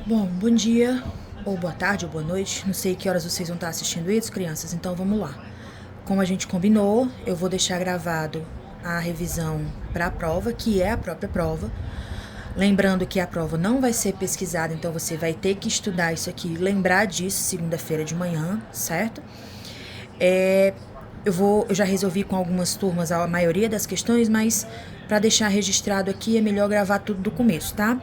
Bom dia, ou boa tarde, ou boa noite. Não sei que horas vocês vão estar assistindo isso, crianças, então vamos lá. Como a gente combinou, eu vou deixar gravado a revisão para a prova, que é a própria prova. Lembrando que a prova não vai ser pesquisada, então você vai ter que estudar isso aqui, lembrar disso segunda-feira de manhã, certo? Eu já resolvi com algumas turmas a maioria das questões, mas para deixar registrado aqui é melhor gravar tudo do começo, tá?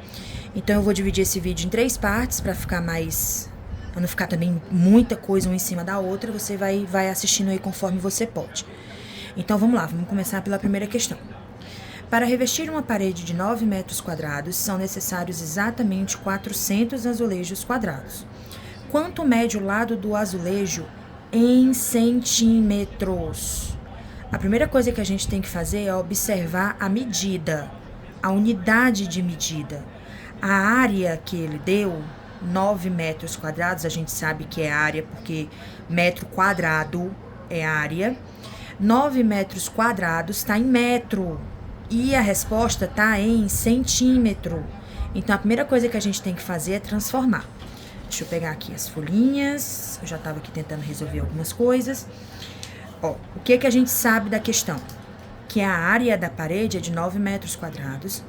Então eu vou dividir esse vídeo em 3 partes para ficar mais, para não ficar também muita coisa uma em cima da outra. Você vai assistindo aí conforme você pode. Então vamos lá, vamos começar pela primeira questão. Para revestir uma parede de 9 metros quadrados, são necessários exatamente 400 azulejos quadrados. Quanto mede o lado do azulejo em centímetros? A primeira coisa que a gente tem que fazer é observar a medida, a unidade de medida. A área que ele deu, 9 metros quadrados, a gente sabe que é área porque metro quadrado é área. 9 metros quadrados está em metro e a resposta está em centímetro. Então, a primeira coisa que a gente tem que fazer é transformar. Deixa eu pegar aqui as folhinhas, eu já estava aqui tentando resolver algumas coisas. Ó, o que a gente sabe da questão? Que a área da parede é de 9 metros quadrados,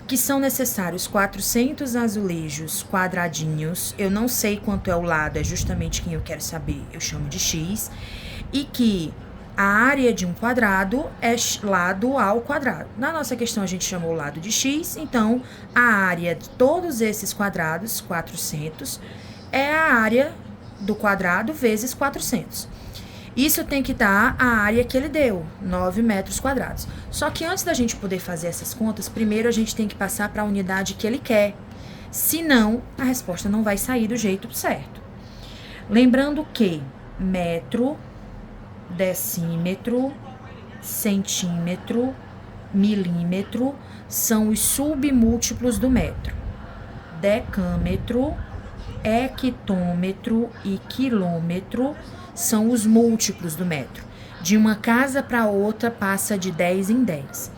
que são necessários 400 azulejos quadradinhos. Eu não sei quanto é o lado, é justamente quem eu quero saber, eu chamo de x. E que a área de um quadrado é lado ao quadrado. Na nossa questão, a gente chamou o lado de x, então a área de todos esses quadrados, 400, é a área do quadrado vezes 400. Isso tem que dar a área que ele deu, 9 metros quadrados. Só que antes da gente poder fazer essas contas, primeiro a gente tem que passar para a unidade que ele quer. Senão, a resposta não vai sair do jeito certo. Lembrando que metro, decímetro, centímetro, milímetro são os submúltiplos do metro. Decâmetro, hectômetro e quilômetro são os múltiplos do metro. De uma casa para outra passa de 10 em 10.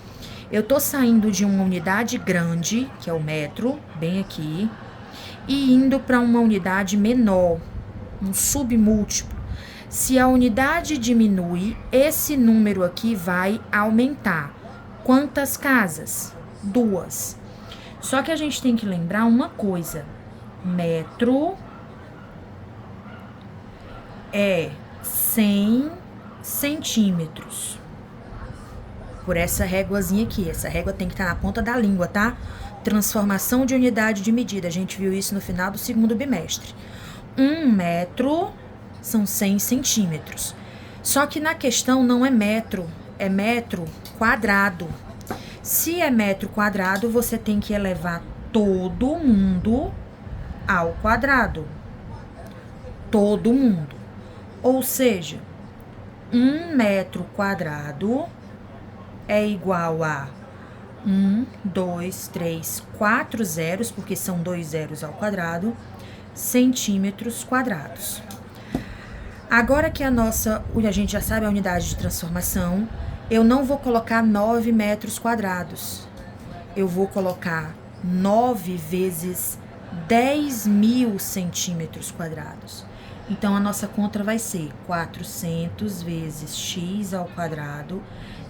Eu tô saindo de uma unidade grande, que é o metro, bem aqui, e indo para uma unidade menor, um submúltiplo. Se a unidade diminui, esse número aqui vai aumentar. Quantas casas? 2. Só que a gente tem que lembrar uma coisa. Metro é 100 centímetros. Por essa réguazinha aqui. Essa régua tem que estar na ponta da língua, tá? Transformação de unidade de medida. A gente viu isso no final do segundo bimestre. 1 metro são 100 centímetros. Só que na questão não é metro quadrado. Se é metro quadrado, você tem que elevar todo mundo ao quadrado. Todo mundo. Ou seja, 1 metro quadrado é igual a 1, 2, 3, 4 zeros, porque são 2 zeros ao quadrado, centímetros quadrados. Agora que a gente já sabe a unidade de transformação, eu não vou colocar 9 metros quadrados. Eu vou colocar 9 vezes 10.000 centímetros quadrados. Então, a nossa conta vai ser 400 vezes x ao quadrado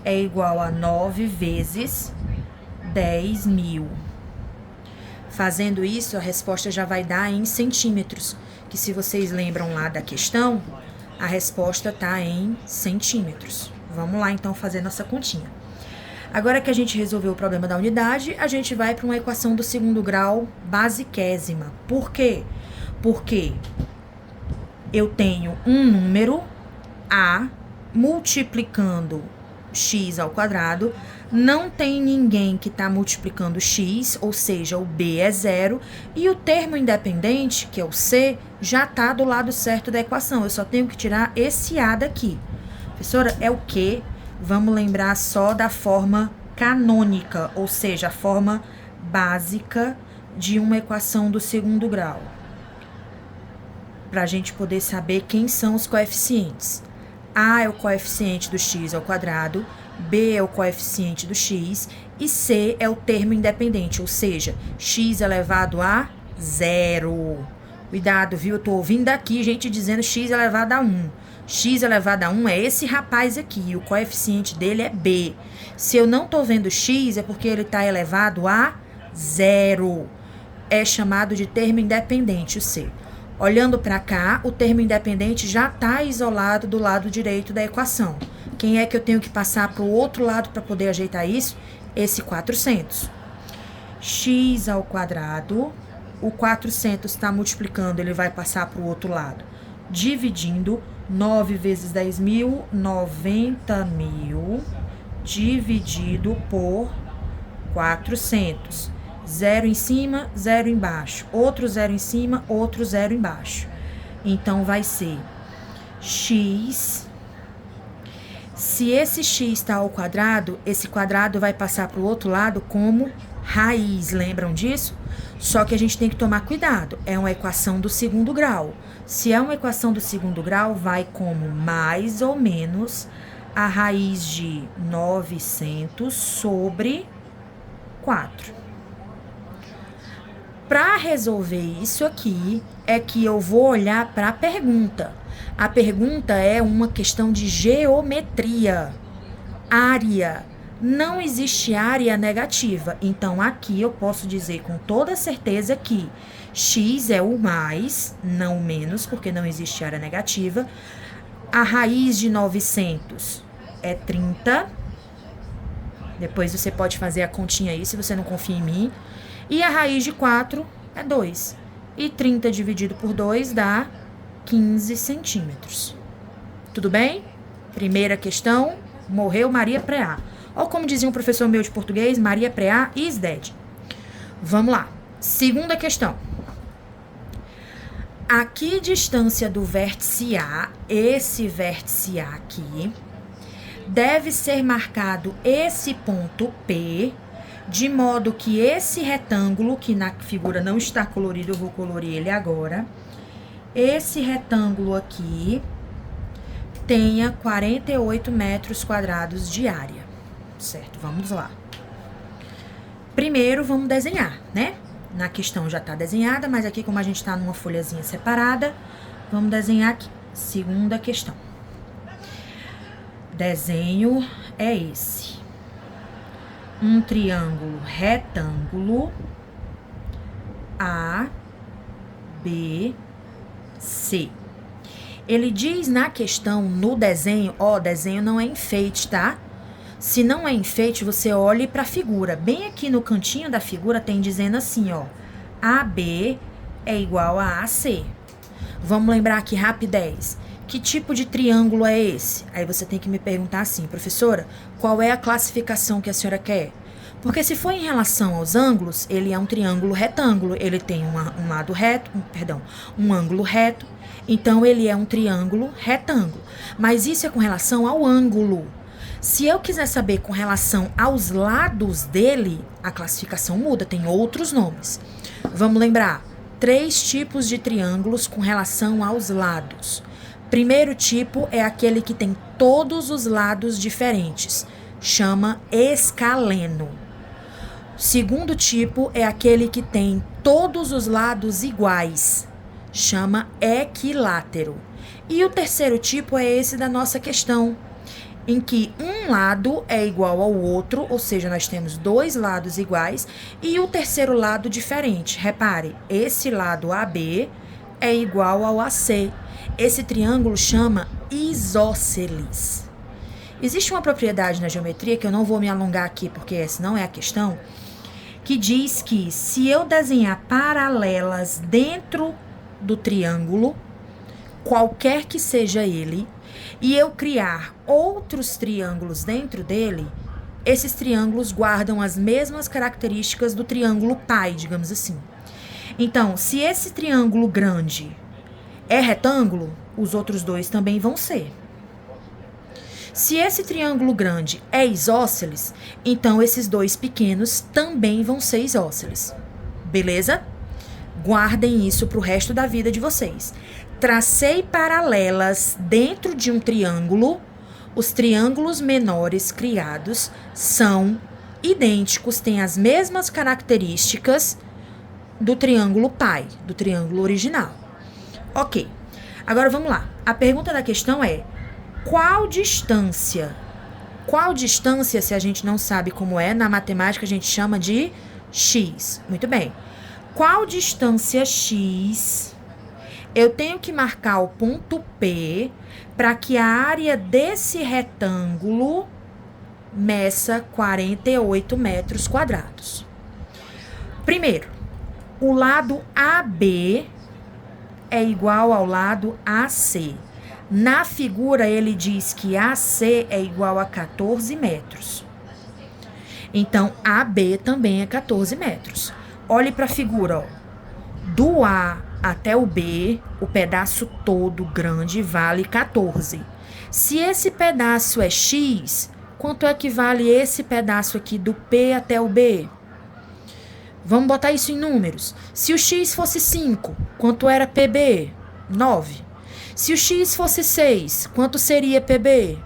é igual a 9 vezes 10.000. Fazendo isso, a resposta já vai dar em centímetros, que se vocês lembram lá da questão, a resposta está em centímetros. Vamos lá, então, fazer nossa continha. Agora que a gente resolveu o problema da unidade, a gente vai para uma equação do segundo grau basiquésima. Por quê? Porque eu tenho um número, A, multiplicando x ao quadrado, não tem ninguém que está multiplicando x, ou seja, o b é 0, e o termo independente, que é o c, já está do lado certo da equação. Eu só tenho que tirar esse a daqui. Professora, é o quê? Vamos lembrar só da forma canônica, ou seja, a forma básica de uma equação do segundo grau. Para a gente poder saber quem são os coeficientes. A é o coeficiente do x ao quadrado, B é o coeficiente do x e C é o termo independente, ou seja, x elevado a 0. Cuidado, viu? Eu tô ouvindo daqui gente dizendo x elevado a 1. X elevado a 1 é esse rapaz aqui. O coeficiente dele é b. Se eu não tô vendo x, é porque ele tá elevado a 0. É chamado de termo independente, o C. Olhando para cá, o termo independente já está isolado do lado direito da equação. Quem é que eu tenho que passar para o outro lado para poder ajeitar isso? Esse 400. X ao quadrado, o 400 está multiplicando, ele vai passar para o outro lado. Dividindo, 9 vezes 10 mil, 90 mil, dividido por 400. 0 em cima, 0 embaixo. Outro 0 em cima, outro 0 embaixo. Então, vai ser x. Se esse x está ao quadrado, esse quadrado vai passar para o outro lado como raiz. Lembram disso? Só que a gente tem que tomar cuidado. É uma equação do segundo grau. Se é uma equação do segundo grau, vai como mais ou menos a raiz de 900 sobre 4. Para resolver isso aqui, é que eu vou olhar para a pergunta. A pergunta é uma questão de geometria. Área. Não existe área negativa. Então, aqui eu posso dizer com toda certeza que x é o mais, não o menos, porque não existe área negativa. A raiz de 900 é 30. Depois você pode fazer a continha aí, se você não confia em mim. E a raiz de 4 é 2. E 30 dividido por 2 dá 15 centímetros. Tudo bem? Primeira questão, morreu Maria Preá. Ou como dizia um professor meu de português, Maria Preá is dead. Vamos lá. Segunda questão. A que distância do vértice A, esse vértice A aqui, deve ser marcado esse ponto P, de modo que esse retângulo, que na figura não está colorido, eu vou colorir ele agora. Esse retângulo aqui tenha 48 metros quadrados de área. Certo, vamos lá. Primeiro, vamos desenhar, né? Na questão já está desenhada, mas aqui como a gente está numa folhazinha separada, vamos desenhar aqui. Segunda questão. Desenho é esse. Um triângulo retângulo A, B, C. Ele diz na questão, no desenho, desenho não é enfeite, tá? Se não é enfeite, você olhe para a figura. Bem aqui no cantinho da figura tem dizendo assim, AB é igual a AC. Vamos lembrar aqui rapidez. Que tipo de triângulo é esse? Aí você tem que me perguntar assim, professora, qual é a classificação que a senhora quer? Porque se for em relação aos ângulos, ele é um triângulo retângulo, ele tem um lado reto, um ângulo reto, então ele é um triângulo retângulo. Mas isso é com relação ao ângulo. Se eu quiser saber com relação aos lados dele, a classificação muda, tem outros nomes. Vamos lembrar, 3 tipos de triângulos com relação aos lados. Primeiro tipo é aquele que tem todos os lados diferentes, chama escaleno. Segundo tipo é aquele que tem todos os lados iguais, chama equilátero. E o terceiro tipo é esse da nossa questão, em que um lado é igual ao outro, ou seja, nós temos 2 lados iguais, e o terceiro lado diferente. Repare, esse lado AB é igual ao AC. Esse triângulo chama isósceles. Existe uma propriedade na geometria, que eu não vou me alongar aqui, porque essa não é a questão, que diz que se eu desenhar paralelas dentro do triângulo, qualquer que seja ele, e eu criar outros triângulos dentro dele, esses triângulos guardam as mesmas características do triângulo pai, digamos assim. Então, se esse triângulo grande é retângulo, os outros 2 também vão ser. Se esse triângulo grande é isósceles, então esses 2 pequenos também vão ser isósceles. Beleza? Guardem isso para o resto da vida de vocês. Tracei paralelas dentro de um triângulo. Os triângulos menores criados são idênticos, têm as mesmas características do triângulo pai, do triângulo original. Ok. Agora vamos lá. A pergunta da questão é: qual distância? Qual distância, se a gente não sabe como é, na matemática a gente chama de x. Muito bem. Qual distância x eu tenho que marcar o ponto P para que a área desse retângulo meça 48 metros quadrados? Primeiro, o lado AB é igual ao lado AC. Na figura, ele diz que AC é igual a 14 metros. Então, AB também é 14 metros. Olhe para a figura, ó. Do A até o B, o pedaço todo grande vale 14. Se esse pedaço é X, quanto é que vale esse pedaço aqui do P até o B? Vamos botar isso em números. Se o X fosse 5, quanto era PB? 9. Se o X fosse 6, quanto seria PB?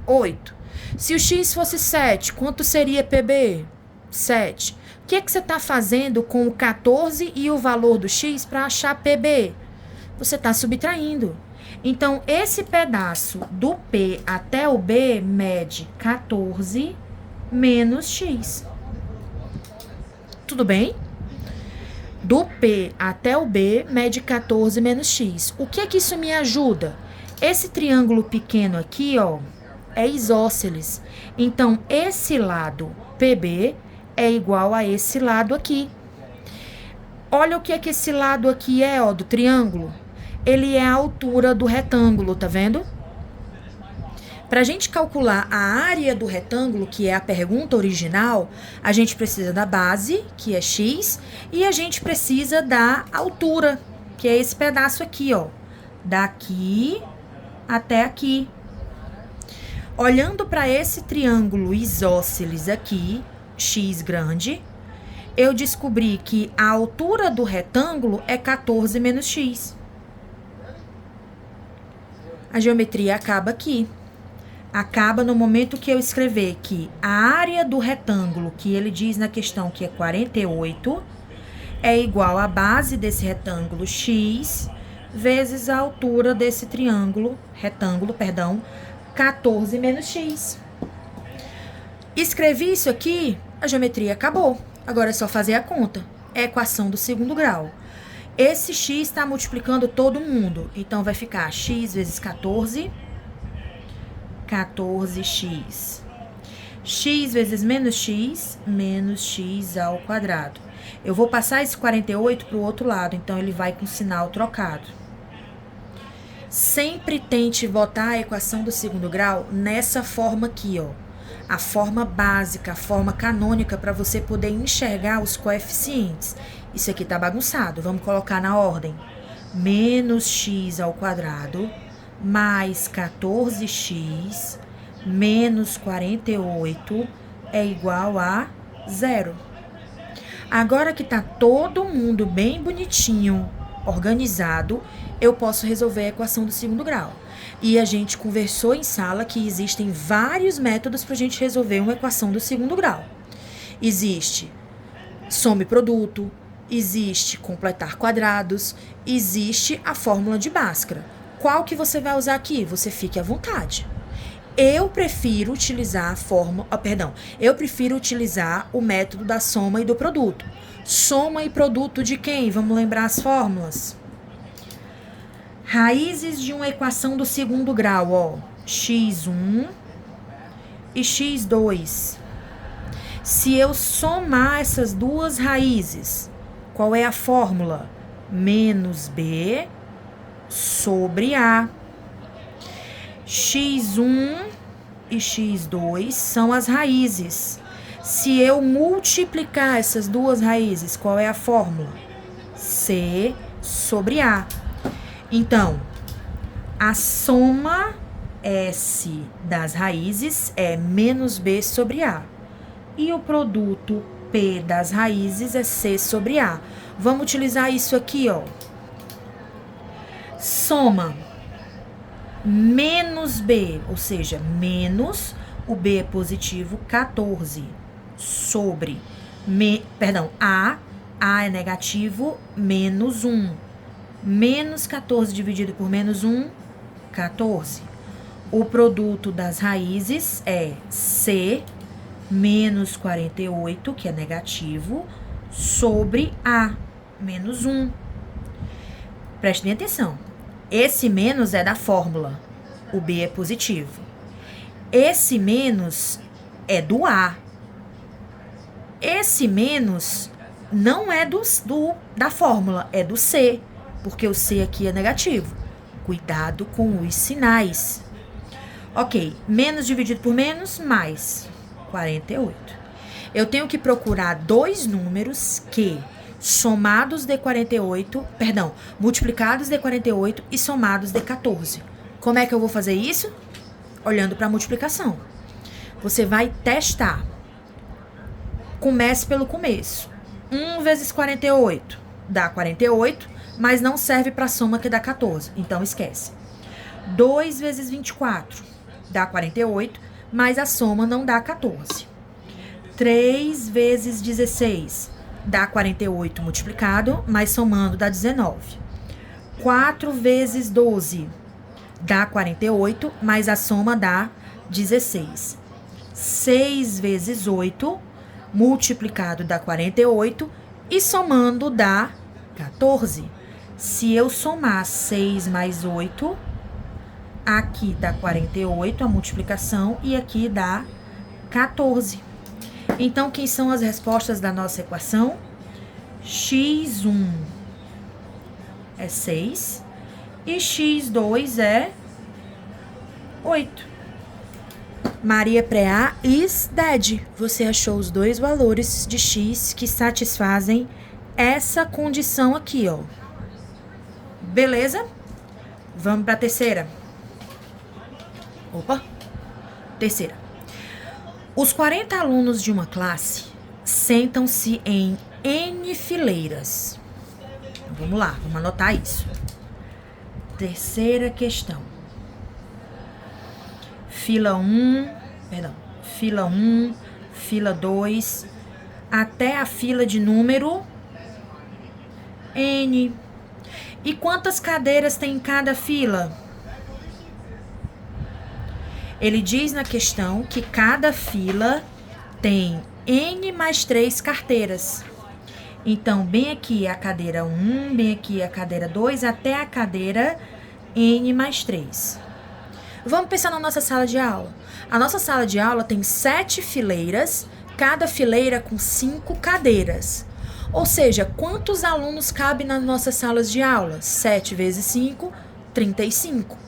8. Se o X fosse 7, quanto seria PB? 7. O que você está fazendo com o 14 e o valor do X para achar PB? Você está subtraindo. Então, esse pedaço do P até o B mede 14 menos X. Tudo bem? Do P até o B mede 14 menos X. O que é que isso me ajuda? Esse triângulo pequeno aqui, ó, é isósceles. Então, esse lado PB é igual a esse lado aqui. Olha o que é que esse lado aqui é, ó, do triângulo. Ele é a altura do retângulo, tá vendo? Para a gente calcular a área do retângulo, que é a pergunta original, a gente precisa da base, que é x, e a gente precisa da altura, que é esse pedaço aqui, ó. Daqui até aqui. Olhando para esse triângulo isósceles aqui, x grande, eu descobri que a altura do retângulo é 14 menos x. A geometria acaba aqui. Acaba no momento que eu escrever que a área do retângulo, que ele diz na questão que é 48, é igual à base desse retângulo x vezes a altura desse retângulo, 14 menos x. Escrevi isso aqui, a geometria acabou. Agora é só fazer a conta. É a equação do segundo grau. Esse x está multiplicando todo mundo. Então, vai ficar x vezes 14, 14x. X vezes menos x ao quadrado. Eu vou passar esse 48 para o outro lado, então ele vai com sinal trocado. Sempre tente botar a equação do segundo grau nessa forma aqui, ó. A forma básica, a forma canônica, para você poder enxergar os coeficientes. Isso aqui tá bagunçado, vamos colocar na ordem. Menos x ao quadrado, mais 14x, menos 48, é igual a 0. Agora que tá todo mundo bem bonitinho, organizado, eu posso resolver a equação do segundo grau. E a gente conversou em sala que existem vários métodos para a gente resolver uma equação do segundo grau. Existe soma e produto, existe completar quadrados, existe a fórmula de Bhaskara. Qual que você vai usar aqui? Você fique à vontade. Eu prefiro utilizar eu prefiro utilizar o método da soma e do produto. Soma e produto de quem? Vamos lembrar as fórmulas. Raízes de uma equação do segundo grau, ó. x1 e x2. Se eu somar essas duas raízes, qual é a fórmula? Menos b sobre a. x1 e x2 são as raízes. Se eu multiplicar essas duas raízes, qual é a fórmula? C sobre a. Então, a soma S das raízes é menos B sobre A. E o produto P das raízes é C sobre A. Vamos utilizar isso aqui, ó. Soma menos B, ou seja, menos o B é positivo, 14, sobre, A A é negativo, menos 1. Menos 14 dividido por menos 1, 14. O produto das raízes é C menos 48, que é negativo, sobre A, menos 1. Preste bem atenção. Esse menos é da fórmula. O B é positivo. Esse menos é do A. Esse menos não é da fórmula, é do C, porque o C aqui é negativo. Cuidado com os sinais. Ok, menos dividido por menos, mais 48. Eu tenho que procurar dois números que, somados de 48, multiplicados de 48 e somados de 14. Como é que eu vou fazer isso? Olhando para a multiplicação. Você vai testar. Comece pelo começo. 1 vezes 48 dá 48, mas não serve para a soma que dá 14, então esquece. 2 vezes 24 dá 48, mas a soma não dá 14. 3 vezes 16 dá 48 multiplicado, mas somando dá 19. 4 vezes 12 dá 48, mas a soma dá 16. 6 vezes 8 multiplicado dá 48 e somando dá 14. Se eu somar 6 mais 8, aqui dá 48 a multiplicação e aqui dá 14. Então, quem são as respostas da nossa equação? x1 é 6 e x2 é 8. Maria Preá is dead. Você achou os dois valores de x que satisfazem essa condição aqui, ó. Beleza? Vamos para a terceira. Opa! Terceira. Os 40 alunos de uma classe sentam-se em N fileiras. Vamos lá, vamos anotar isso. Terceira questão. Fila 1, fila 2, até a fila de número N. E quantas cadeiras tem em cada fila? Ele diz na questão que cada fila tem N mais 3 carteiras. Então, bem aqui a cadeira 1, bem aqui a cadeira 2, até a cadeira N mais 3. Vamos pensar na nossa sala de aula. A nossa sala de aula tem 7 fileiras, cada fileira com 5 cadeiras. Ou seja, quantos alunos cabem nas nossas salas de aula? 7 vezes 5, 35.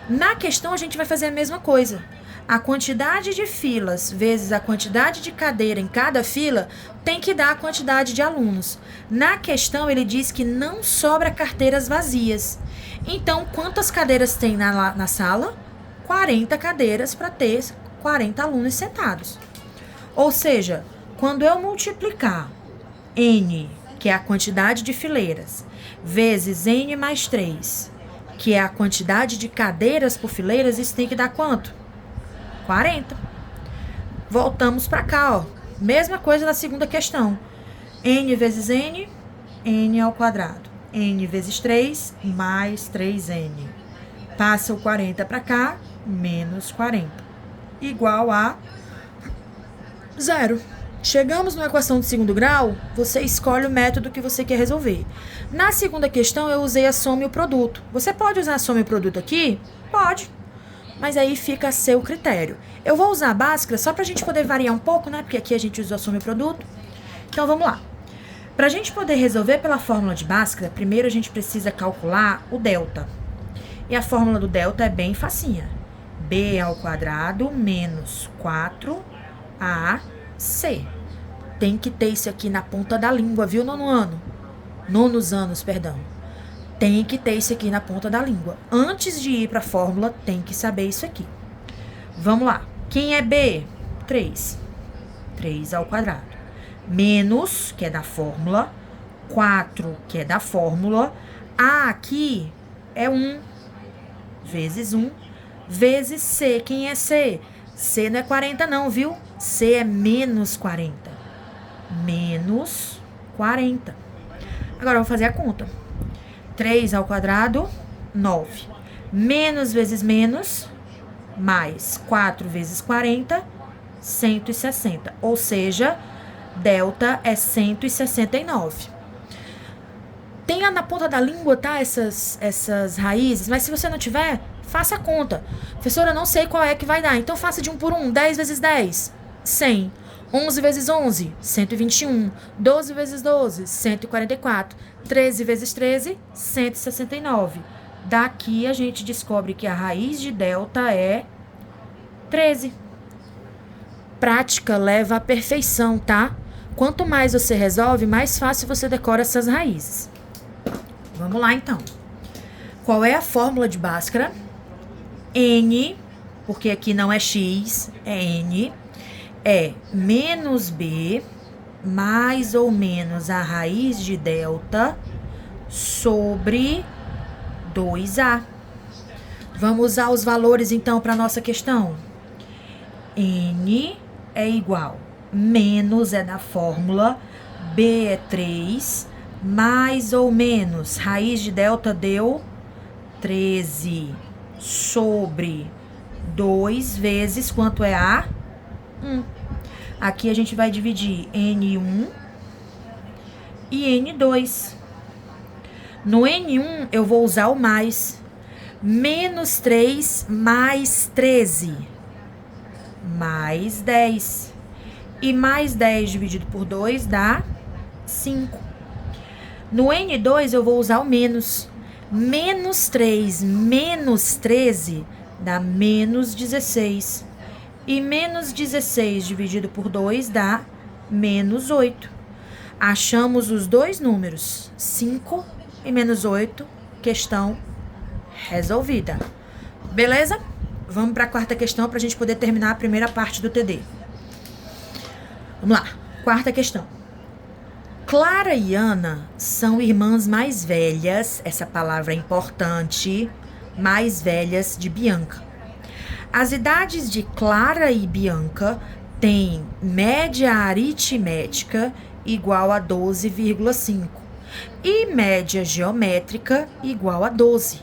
Na questão, a gente vai fazer a mesma coisa. A quantidade de filas vezes a quantidade de cadeira em cada fila tem que dar a quantidade de alunos. Na questão, ele diz que não sobra carteiras vazias. Então, quantas cadeiras tem na sala? 40 cadeiras para ter 40 alunos sentados. Ou seja, quando eu multiplicar N, que é a quantidade de fileiras, vezes N mais 3, que é a quantidade de cadeiras por fileiras, isso tem que dar quanto? 40. Voltamos para cá, ó. Mesma coisa na segunda questão. N vezes N, N ao quadrado. N vezes 3, mais 3N. Passa o 40 para cá, menos 40. Igual a 0. Chegamos na equação de segundo grau, você escolhe o método que você quer resolver. Na segunda questão, eu usei a soma e o produto. Você pode usar a soma e o produto aqui? Pode. Mas aí fica a seu critério. Eu vou usar a Bhaskara só para a gente poder variar um pouco, né? Porque aqui a gente usa a soma e o produto. Então, vamos lá. Para a gente poder resolver pela fórmula de Bhaskara, primeiro a gente precisa calcular o delta. E a fórmula do delta é bem facinha. B ao quadrado menos 4AC. Tem que ter isso aqui na ponta da língua, viu, nonos anos, perdão. Tem que ter isso aqui na ponta da língua. Antes de ir para a fórmula, tem que saber isso aqui. Vamos lá. Quem é B? 3. 3 ao quadrado. Menos, que é da fórmula. 4, que é da fórmula. A aqui é 1. Vezes 1. Vezes C. Quem é C? C não é 40 não, viu? C é menos 40. Menos 40. Agora, eu vou fazer a conta. 3 ao quadrado, 9. Menos vezes menos, mais 4 vezes 40, 160. Ou seja, delta é 169. Tenha na ponta da língua, tá? Essas raízes. Mas se você não tiver, faça a conta. Professora, eu não sei qual é que vai dar. Então, faça de 1 por 1. 10 vezes 10, 100. 11 vezes 11, 121. 12 vezes 12, 144. 13 vezes 13, 169. Daqui a gente descobre que a raiz de delta é 13. Prática leva à perfeição, tá? Quanto mais você resolve, mais fácil você decora essas raízes. Vamos lá, então. Qual é a fórmula de Bhaskara? N, porque aqui não é X, é N, é menos B, mais ou menos a raiz de delta sobre 2A. Vamos usar os valores, então, para a nossa questão. N é igual, menos é da fórmula, B é 3, mais ou menos, raiz de delta deu 13, sobre 2 vezes, quanto é A? 1. Aqui a gente vai dividir N1 e N2. No N1 eu vou usar o mais. Menos 3 mais 13. Mais 10. E mais 10 dividido por 2 dá 5. No N2 eu vou usar o menos. Menos 3 menos 13 dá menos 16. E menos 16 dividido por 2 dá menos 8. Achamos os dois números, 5 e menos 8, questão resolvida. Beleza? Vamos para a quarta questão para a gente poder terminar a primeira parte do TD. Vamos lá, quarta questão. Clara e Ana são irmãs mais velhas, essa palavra é importante, mais velhas de Bianca. As idades de Clara e Bianca têm média aritmética igual a 12,5 e média geométrica igual a 12.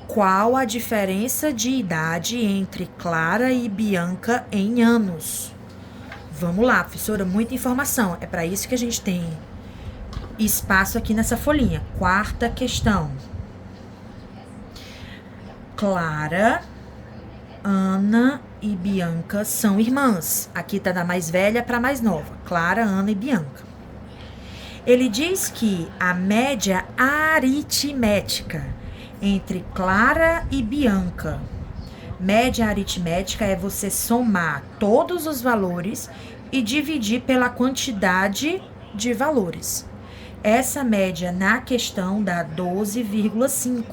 Qual a diferença de idade entre Clara e Bianca em anos? Vamos lá, professora, muita informação. É para isso que a gente tem espaço aqui nessa folhinha. Quarta questão. Clara, Ana e Bianca são irmãs. Aqui tá da mais velha para mais nova. Clara, Ana e Bianca. Ele diz que a média aritmética entre Clara e Bianca. Média aritmética é você somar todos os valores e dividir pela quantidade de valores. Essa média na questão dá 12,5.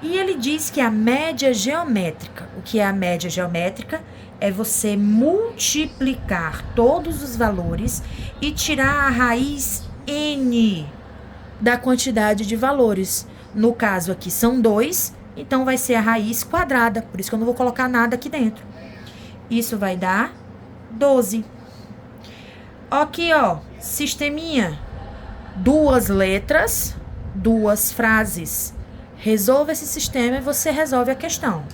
E ele diz que a média geométrica, o que é a média geométrica? É você multiplicar todos os valores e tirar a raiz n da quantidade de valores. No caso aqui são 2, então vai ser a raiz quadrada, por isso que eu não vou colocar nada aqui dentro. Isso vai dar 12. Aqui, ó, sisteminha. 2 letras, 2 frases. Resolva esse sistema e você resolve a questão.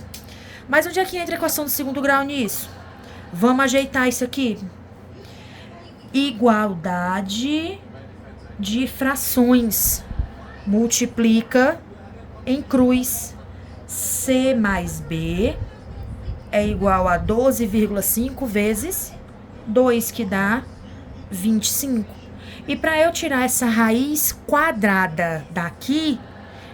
Mas onde é que entra a equação do segundo grau nisso? Vamos ajeitar isso aqui. Igualdade de frações. Multiplica em cruz. C mais B é igual a 12,5 vezes 2, que dá 25. E para eu tirar essa raiz quadrada daqui,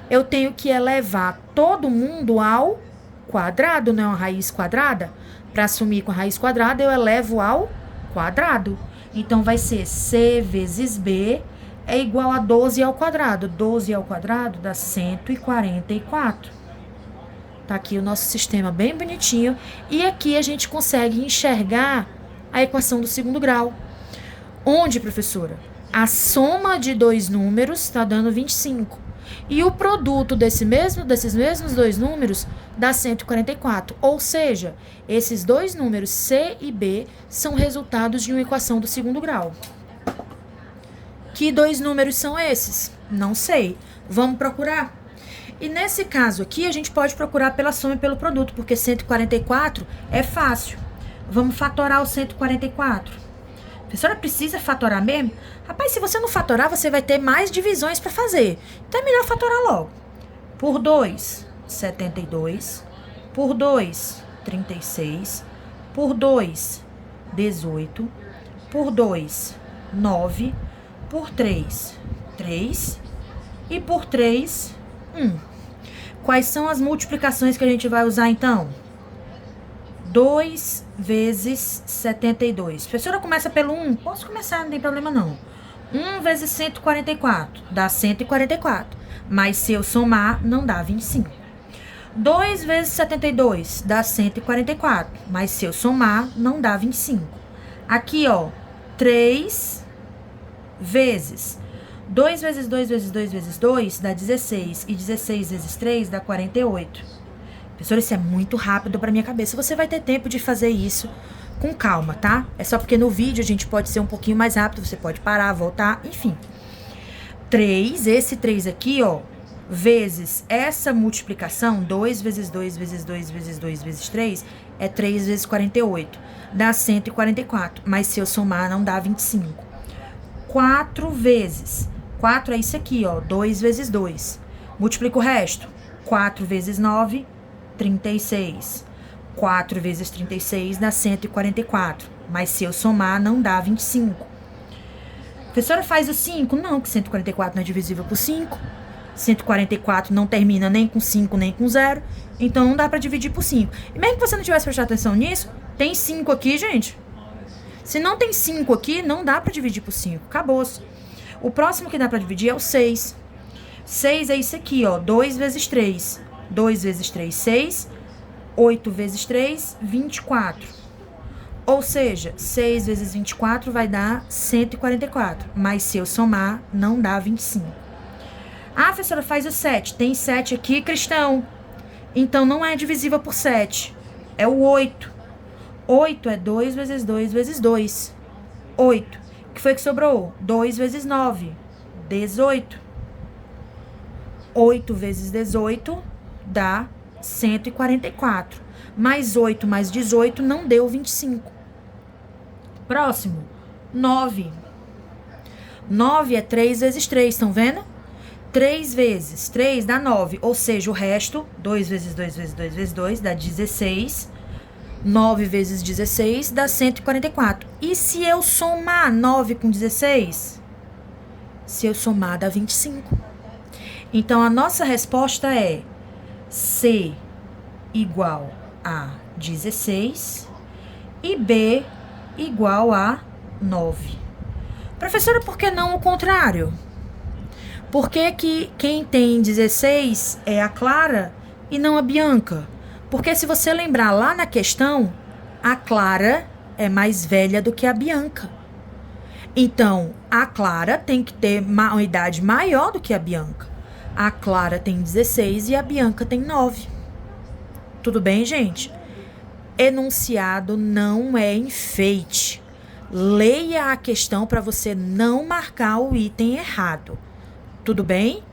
eu tenho que elevar todo mundo ao quadrado, não é uma raiz quadrada? Para assumir com a raiz quadrada, eu elevo ao quadrado. Então, vai ser C vezes B é igual a 12 ao quadrado. 12 ao quadrado dá 144. Tá aqui o nosso sistema bem bonitinho. E aqui a gente consegue enxergar a equação do segundo grau. Onde, professora? A soma de dois números está dando 25. E o produto desses mesmos dois números dá 144. Ou seja, esses dois números C e B são resultados de uma equação do segundo grau. Que 2 números são esses? Não sei. Vamos procurar. E nesse caso aqui, a gente pode procurar pela soma e pelo produto, porque 144 é fácil. Vamos fatorar o 144. A professora precisa fatorar mesmo? Rapaz, se você não fatorar, você vai ter mais divisões para fazer. Então é melhor fatorar logo. Por 2, 72. Por 2, 36. Por 2, 18. Por 2, 9. Por 3, 3. E por 3, 1. Quais são as multiplicações que a gente vai usar então? 2 vezes 72. A professora começa pelo 1? Posso começar, não tem problema não. 1 vezes 144 dá 144. Mas se eu somar, não dá 25. 2 vezes 72 dá 144. Mas se eu somar, não dá 25. Aqui, ó, 3 vezes 2 vezes 2 vezes 2 vezes 2 dá 16. E 16 vezes 3 dá 48. Professora, isso é muito rápido para minha cabeça. Você vai ter tempo de fazer isso com calma, tá? É só porque no vídeo a gente pode ser um pouquinho mais rápido. Você pode parar, voltar, enfim. 3, esse 3 aqui, ó, vezes essa multiplicação, 2 vezes 2 vezes 2 vezes 2 vezes 3, é 3 vezes 48. Dá 144. Mas se eu somar, não dá 25. 4 vezes. 4 é isso aqui, ó, 2 vezes 2. Multiplica o resto. 4 vezes 9, 36. 4 vezes 36 dá 144. Mas se eu somar, não dá 25. A professora faz o 5? Não, que 144 não é divisível por 5. 144 não termina nem com 5, nem com 0. Então, não dá pra dividir por 5. E mesmo que você não tivesse prestado atenção nisso, tem 5 aqui, gente. Se não tem 5 aqui, não dá pra dividir por 5. Acabou-se. O próximo que dá pra dividir é o 6. 6 é isso aqui, ó. 2 vezes 3. 2 vezes 3, 6. 8 vezes 3, 24. Ou seja, 6 vezes 24 vai dar 144. Mas se eu somar, não dá 25. Ah, professora, faz o 7. Tem 7 aqui, cristão. Então, não é divisível por 7. É o 8. 8 é 2 vezes 2 vezes 2. 8. O que foi que sobrou? 2 vezes 9. 18. 8 vezes 18 dá 144. Mais 8 mais 18 não deu 25. Próximo. 9. 9 é 3 vezes 3, estão vendo? 3 vezes 3 dá 9. Ou seja, o resto, 2 vezes 2 vezes 2 vezes 2 dá 16. 9 vezes 16 dá 144. E se eu somar 9 com 16? Se eu somar, dá 25. Então, a nossa resposta é C igual a 16 e B igual a 9. Professora, por que não o contrário? Por que quem tem 16 é a Clara e não a Bianca? Porque se você lembrar lá na questão, a Clara é mais velha do que a Bianca. Então, a Clara tem que ter uma idade maior do que a Bianca. A Clara tem 16 e a Bianca tem 9. Tudo bem, gente? Enunciado não é enfeite. Leia a questão para você não marcar o item errado. Tudo bem?